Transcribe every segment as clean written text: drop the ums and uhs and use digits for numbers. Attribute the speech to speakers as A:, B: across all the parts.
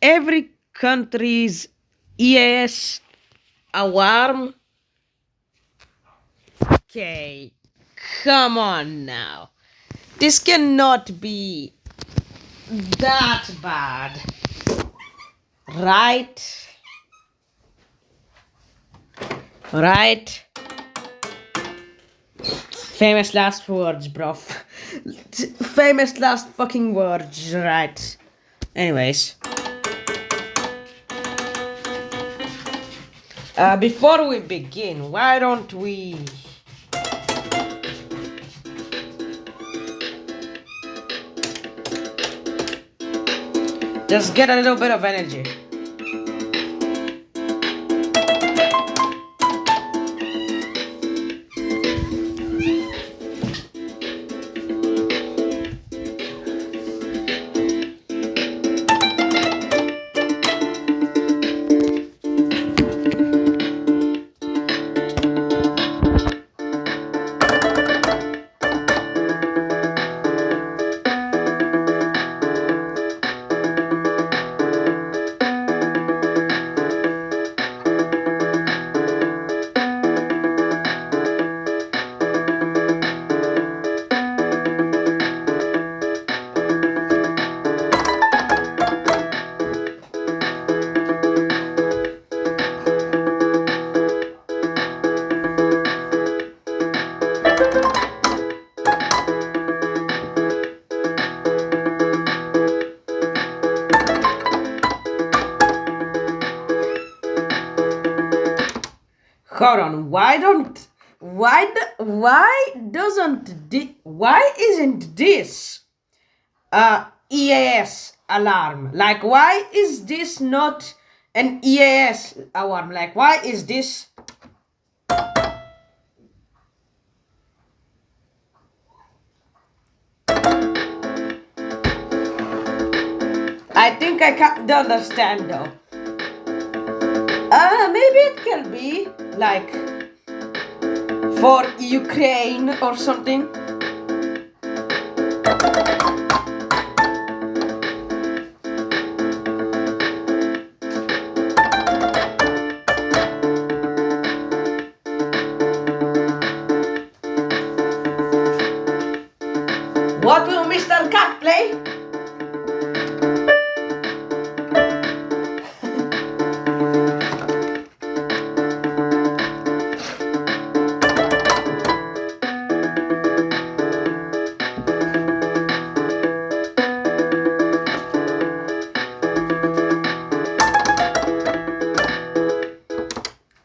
A: every country's EAS alarm? Okay, come on now. This cannot be that bad, right? Right? Famous last words, bro. Famous last fucking words, right? Anyways. Before we begin, why don't we... just get a little bit of energy. Hold on, why isn't this EAS alarm? Like, why is this not an EAS alarm? Like, why is this? I think I can't understand though. Maybe it can be like for Ukraine or something. What will Mr. Cat play?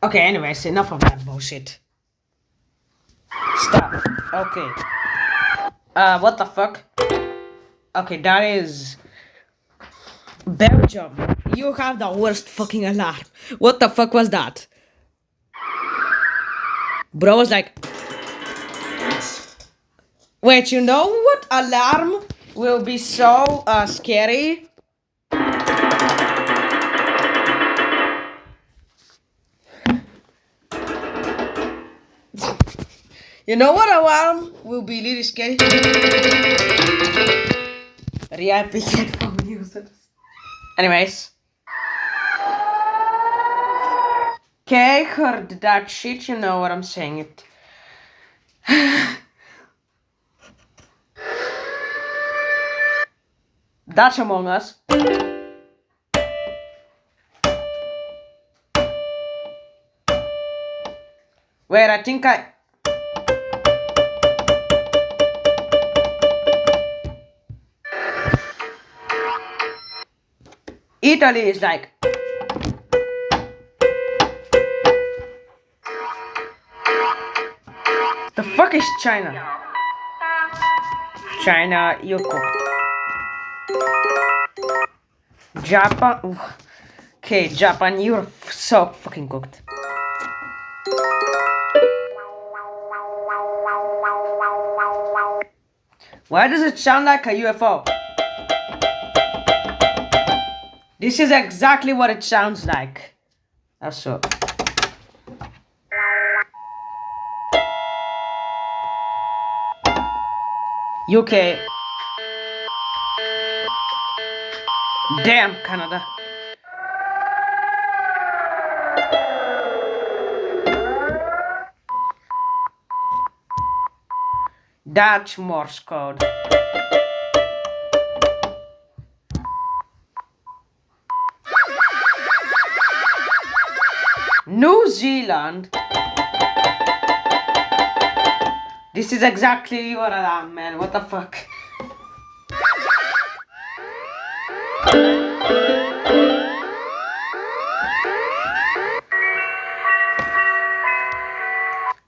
A: Okay, anyways, enough of that bullshit. Stop. Okay. What the fuck? Okay, that is... Belgium. You have the worst fucking alarm. What the fuck was that? Bro was like... Wait, you know what alarm will be so scary? You know what alarm will be really scary? RIP headphone users. Anyways. Okay, heard that shit, you know what I'm saying it. That's Among Us. Wait, I think Italy is like... The fuck is China? China, you cooked. Japan... Okay, Japan, you're so fucking cooked. Why does it sound like a UFO? This is exactly what it sounds like. That's so. UK. Damn, Canada. Dutch Morse code. New Zealand. This is exactly your alarm, man. What the fuck?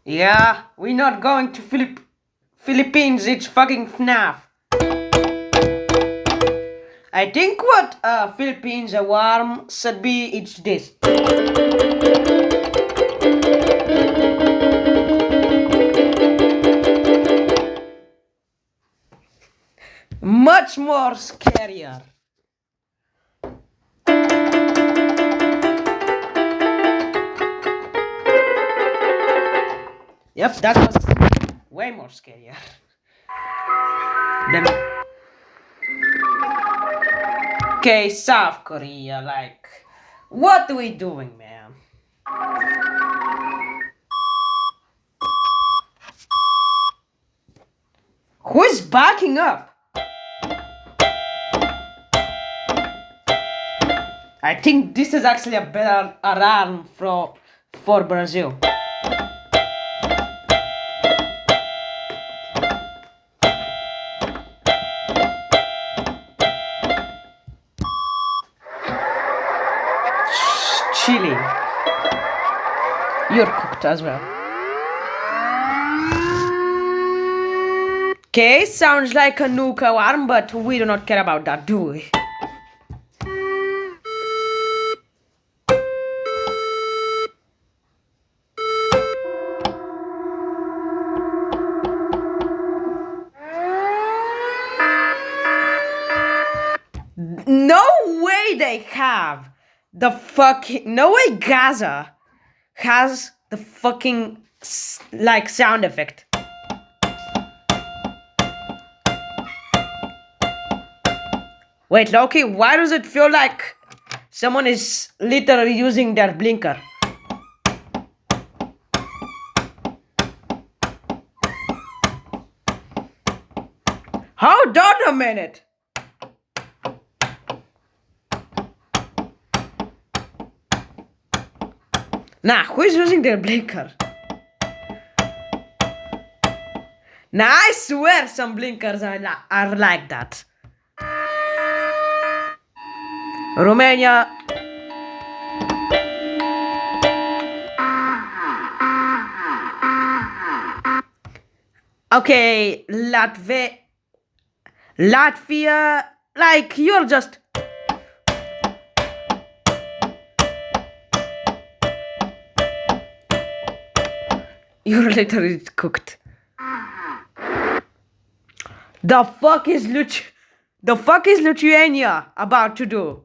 A: Yeah, we're not going to Philippines. It's fucking FNAF. I think what Philippines alarm should be, it's this. Much more scarier. Yep, that was way more scarier. Then, okay, South Korea, like, what are we doing, man? Who is backing up? I think this is actually a better alarm for Brazil. Chile. You're cooked as well. Okay, sounds like a nuke alarm, but we do not care about that, do we? No way they have the fucking... No way Gaza has the fucking, like, sound effect. Wait, Loki, why does it feel like someone is literally using their blinker? Hold on a minute. Nah, who is using their blinker? Nah, I swear some blinkers are like that. Romania. Okay, Latvia, like, you're just... You're literally cooked. The fuck is Lithuania about to do?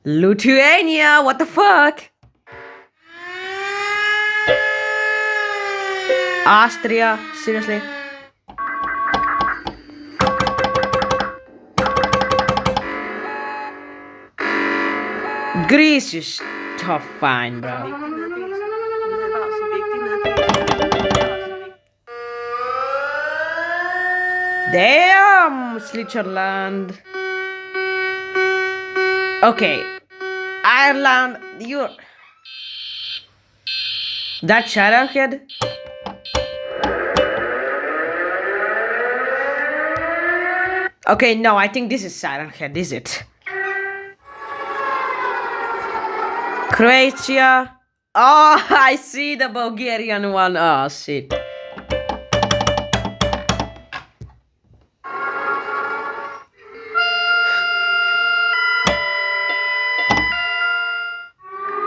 A: Lithuania, what the fuck? Austria, seriously? Greece is tough, fine, bro. Damn, Switzerland. Okay, Ireland, you're... That Shadowhead? Okay, no, I think this is Silent Head, is it? Croatia. Oh, I see the Bulgarian one. Oh, shit.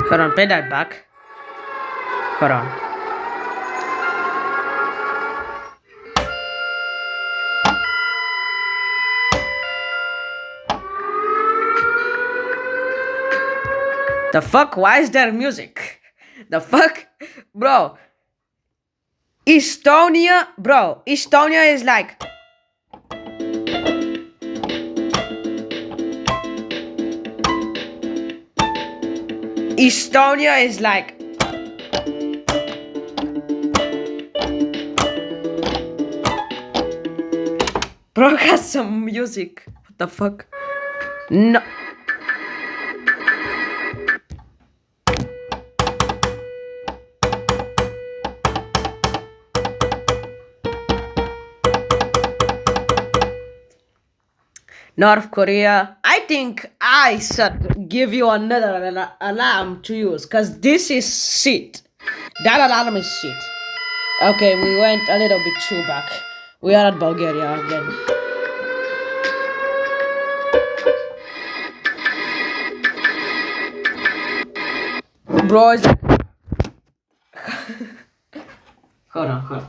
A: Hold on, play that back. Hold on. The fuck? Why is there music? The fuck? Bro. Estonia. Bro, Estonia is like... Estonia is like... Broadcast some music. What the fuck? No. North Korea. I think I should give you another alarm to use because this is shit. That alarm is shit. Okay, we went a little bit too back. We are at Bulgaria again. Bro, is like... hold on.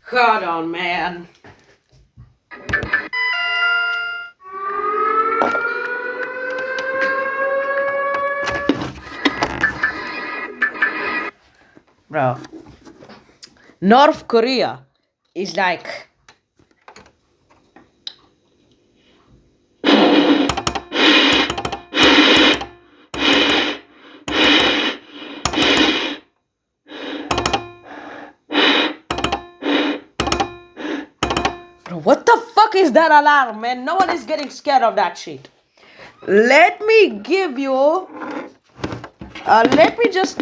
A: Hold on, man. Bro. North Korea is like... Bro, what the fuck is that alarm, man? No one is getting scared of that shit. Let me give you... let me just...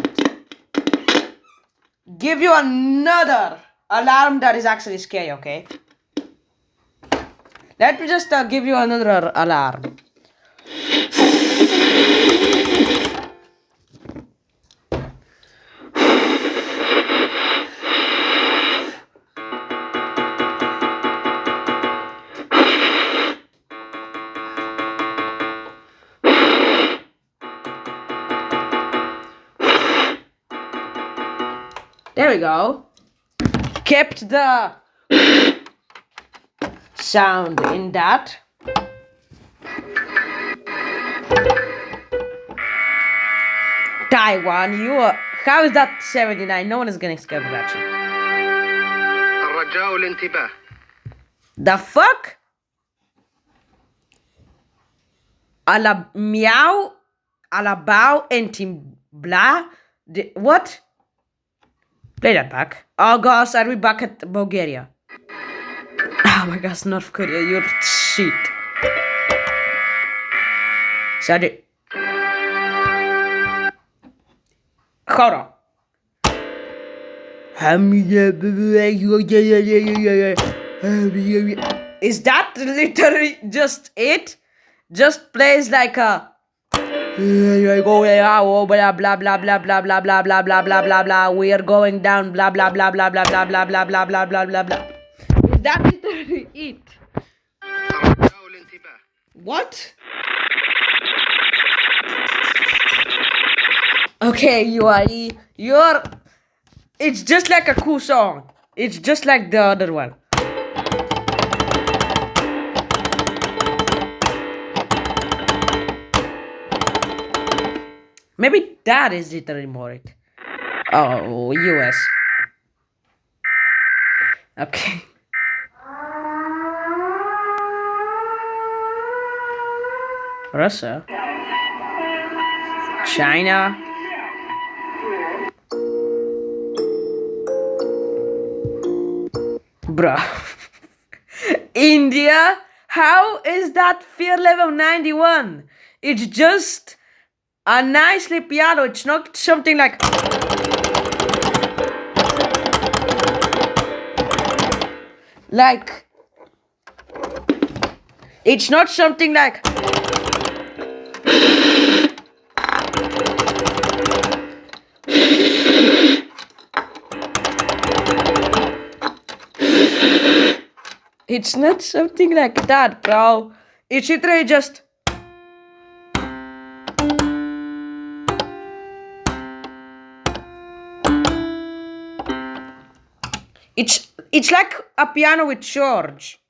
A: give you another alarm that is actually scary, okay? Let me just give you another alarm. There we go. Kept the sound in that. Taiwan, you are... How is that 79? No one is getting scared of that shit.
B: الرجاء الانتباه.
A: The fuck? Meow, alabao, blah. What? Play that back. Oh gosh, are we back at Bulgaria? Oh my gosh, North Korea, you're shit. Sorry. Hold on. Is that literally just it? Just plays like a... blah blah blah blah blah blah blah blah blah blah blah blah blah. We are going down. Blah blah blah blah blah blah blah blah blah blah blah blah blah. Is that literally it? What? Okay, UAE, you're... It's just like a cool song. It's just like the other one. Maybe that is literally more it. Oh, US. Okay. Russia. China. Bruh. India? How is that fear level 91? It's just a nicely piano. It's not something like... Like... It's not something like... It's not something like that, bro. It's literally just... It's like a piano with George.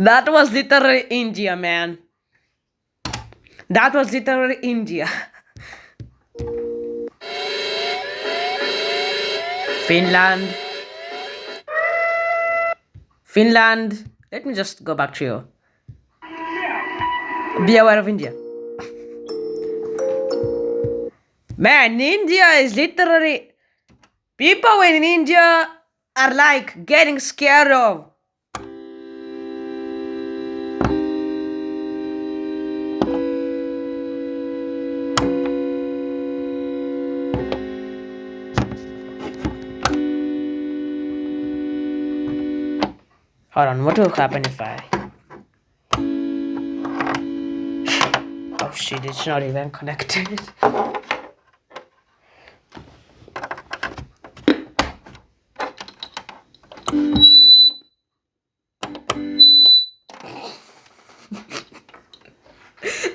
A: That was literally India, man. That was literally India. Finland. Finland. Let me just go back to you. Be aware of India. Man, India is literally. People in India are like getting scared of. Hold on, what will happen if I. Oh shit, it's not even connected.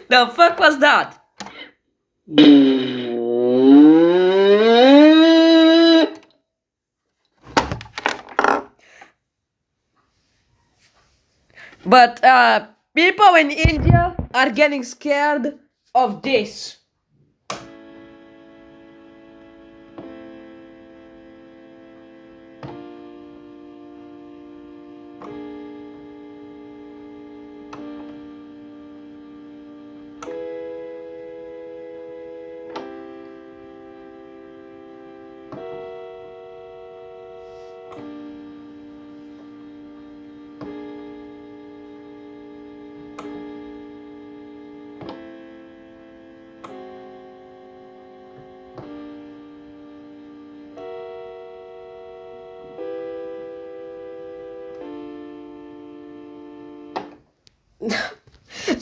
A: The fuck was that? But people in India are getting scared of this.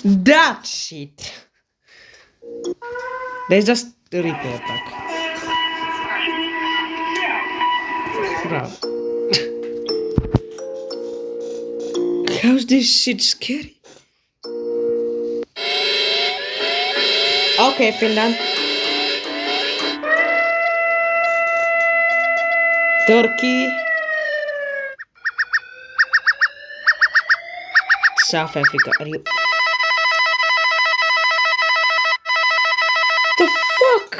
A: That shit. There's just the replay back. Bro. How's this shit scary? Okay, Finland. Turkey. South Africa. Are you? The fuck?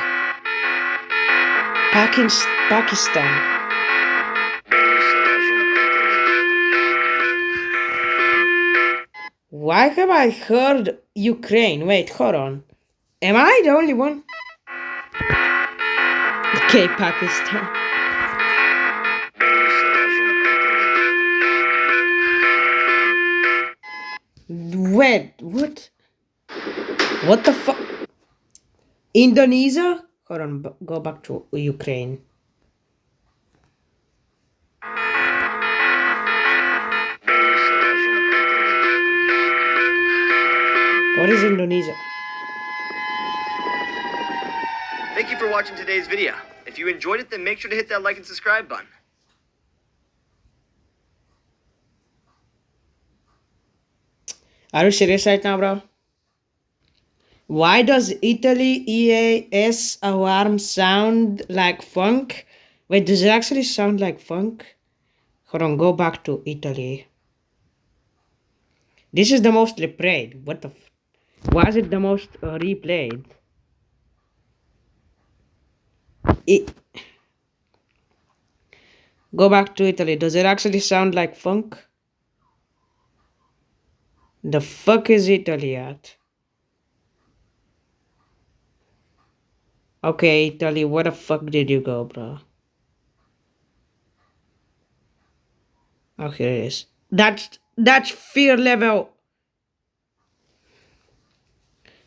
A: Pakistan. Why have I heard Ukraine? Wait, hold on. Am I the only one? Okay, Pakistan. Wait, what? What the fuck? Indonesia? Hold on, go back to Ukraine. What is Indonesia?
B: Thank you for watching today's video. If you enjoyed it, then make sure to hit that like and subscribe button.
A: Are you serious right now, bro? Why does Italy EAS alarm sound like funk? Wait, does it actually sound like funk? Hold on, go back to Italy. This is the most replayed. What the why is it the most replayed? Go back to Italy. Does it actually sound like funk? The fuck is Italy at? Okay, Italy, where the fuck did you go, bro? Oh, here it is. That's fear level.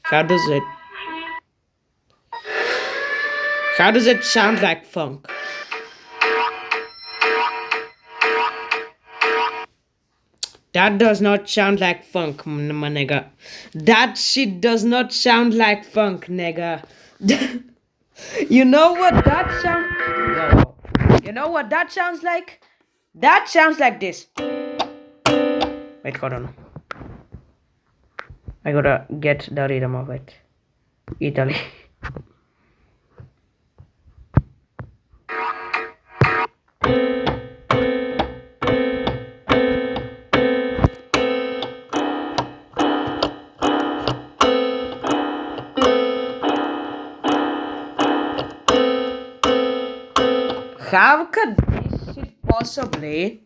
A: How does it sound like funk? That does not sound like funk, my nigga. That shit does not sound like funk, nigga. You know what that sound? Whoa. You know what that sounds like? That sounds like this. Wait, hold on. I gotta get the rhythm of it. Italy. How could this shit possibly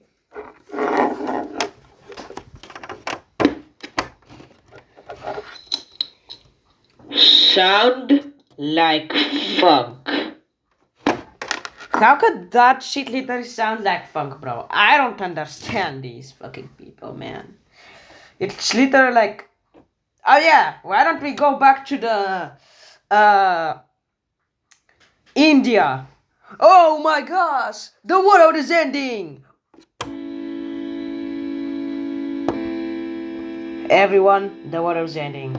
A: sound like funk? How could that shit literally sound like funk, bro? I don't understand these fucking people, man. It's literally like, oh yeah, why don't we go back to the India? Oh my gosh, the world is ending. Everyone, the world is ending.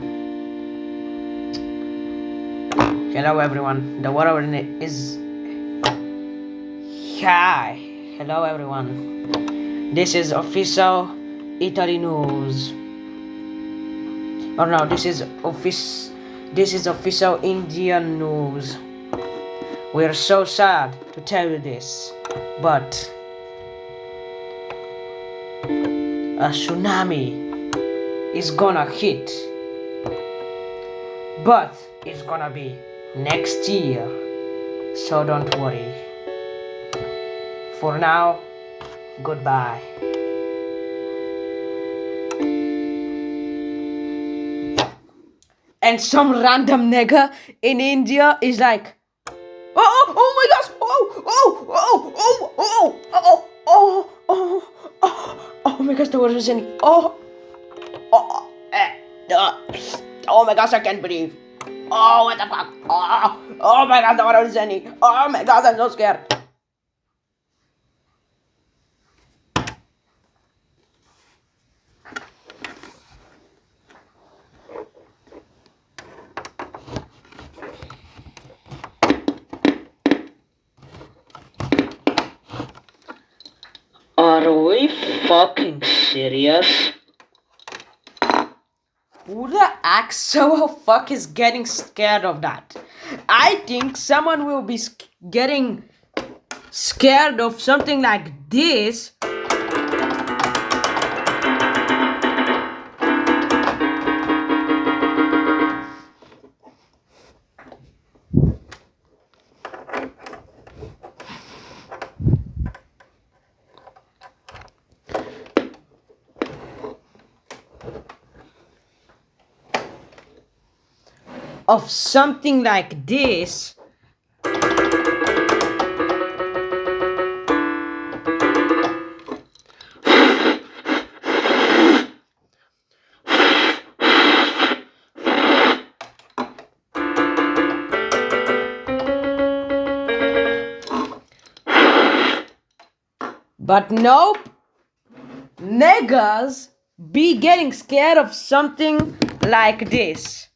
A: Hello everyone, the world is... Hi, hello everyone. This is official Italy news. Oh no, this is official Indian news. We are so sad to tell you this, but a tsunami is gonna hit, but it's gonna be next year, so don't worry. For now, goodbye. And some random nigga in India is like, oh my gosh, oh my gosh, the water is in, oh my gosh, I can't breathe. Oh, what the fuck? Oh my gosh, the water is in. Oh my gosh, I'm so scared. Are we fucking serious? Who the actual fuck is getting scared of that? I think someone will be getting scared of something like this. Of something like this. But nope, niggas be getting scared of something like this.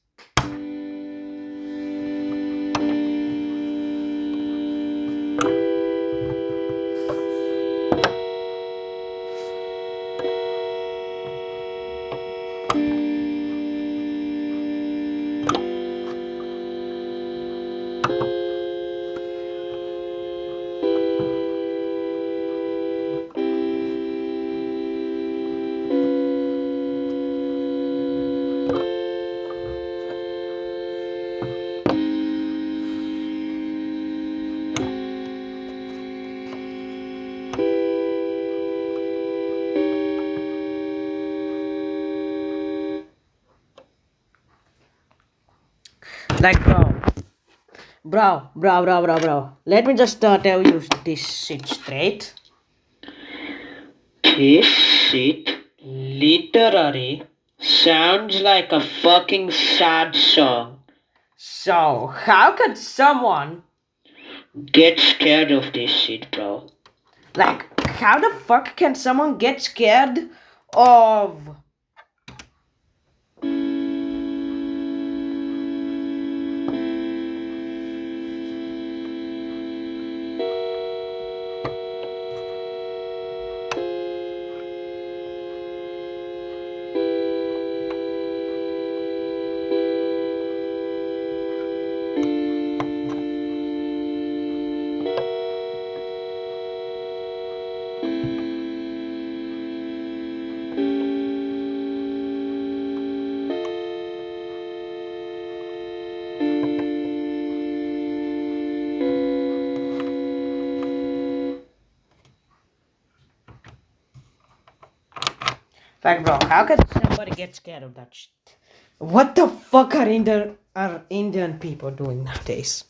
A: Like, bro. Let me just tell you this shit straight. This shit literally sounds like a fucking sad song. So, how could someone get scared of this shit, bro? Like, how the fuck can someone get scared of... Like, bro, how can somebody get scared of that shit? What the fuck are Indian people doing nowadays?